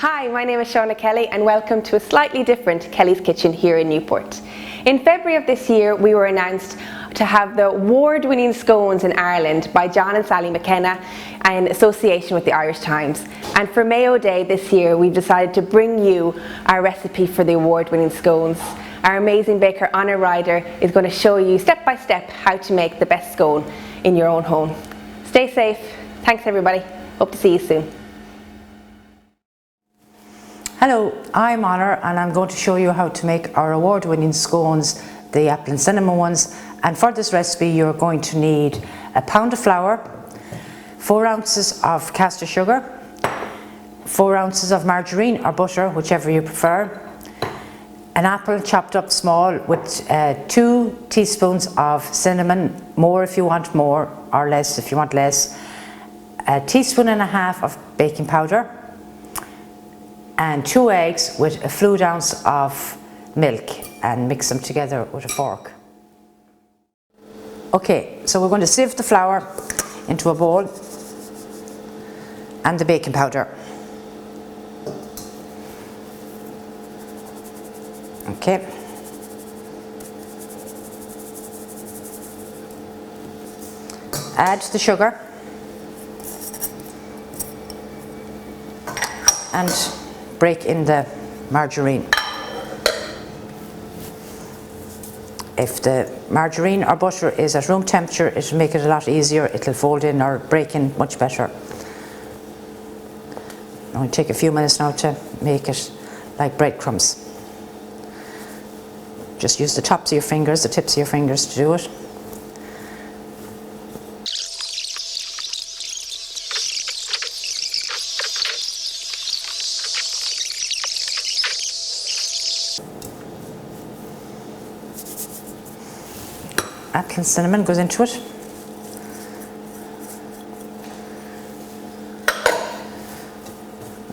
Hi, my name is Shauna Kelly and welcome to a slightly different Kelly's Kitchen here in Newport. In February of this year we were announced to have the award-winning scones in Ireland by John and Sally McKenna in association with the Irish Times. And for Mayo Day this year we've decided to bring you our recipe for the award-winning scones. Our amazing baker Honor Ryder is going to show you step by step how to make the best scone in your own home. Stay safe. Thanks everybody. Hope to see you soon. Hello, I'm Honor and I'm going to show you how to make our award-winning scones, the apple and cinnamon ones. And for this recipe you're going to need a pound of flour, 4 ounces of caster sugar, 4 ounces of margarine or butter, whichever you prefer, an apple chopped up small with 2 teaspoons of cinnamon, more if you want more or less if you want less, a teaspoon and a half of baking powder, and 2 eggs with a fluid ounce of milk, and mix them together with a fork. Okay, so we're going to sieve the flour into a bowl and the baking powder. Okay. Add the sugar and break in the margarine. If the margarine or butter is at room temperature, it will make it a lot easier. It will fold in or break in much better. It will take a few minutes now to make it like breadcrumbs. Just use the tips of your fingers to do it. Apple and cinnamon goes into it.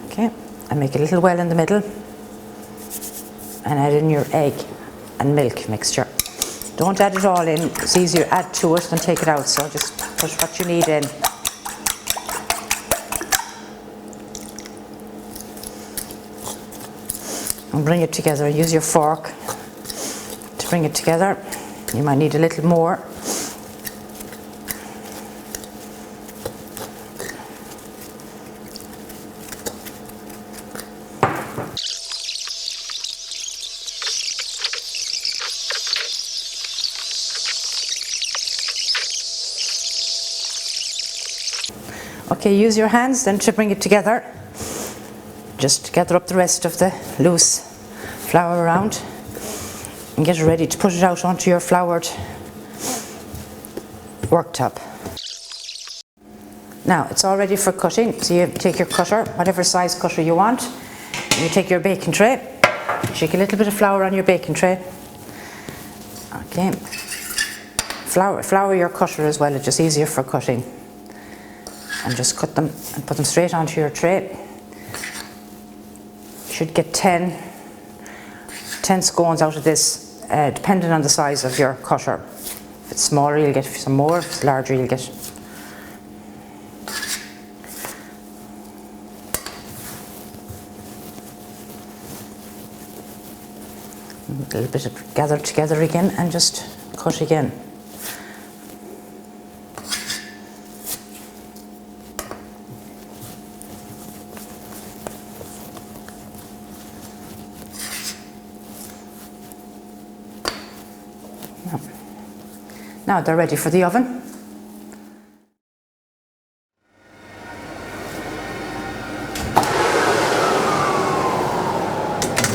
Okay, and make a little well in the middle and add in your egg and milk mixture. Don't add it all in, it's easier to add to it than take it out, so just put what you need in. And bring it together. Use your fork to bring it together. You might need a little more. Okay, use your hands then to bring it together. Just gather up the rest of the loose flour around and get ready to put it out onto your floured worktop. Now it's all ready for cutting, so you take your cutter, whatever size cutter you want, and you take your baking tray, shake a little bit of flour on your baking tray. Okay, flour your cutter as well, it's just easier for cutting. And just cut them and put them straight onto your tray. You should get 10 scones out of this, depending on the size of your cutter. If it's smaller you'll get some more, if it's larger you'll get a little bit of gather together again and just cut again. Now they're ready for the oven.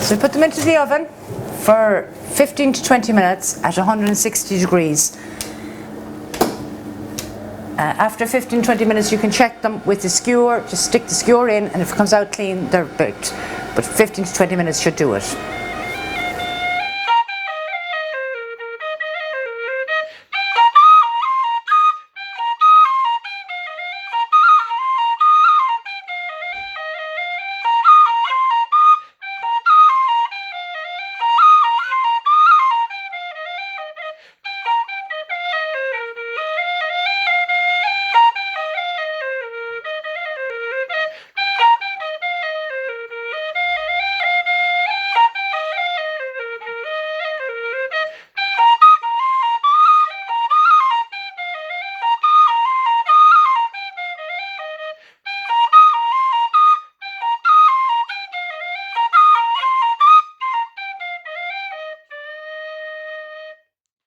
So we put them into the oven for 15 to 20 minutes at 160 degrees. After 15-20 minutes you can check them with the skewer, just stick the skewer in, and if it comes out clean they're baked. But 15 to 20 minutes should do it.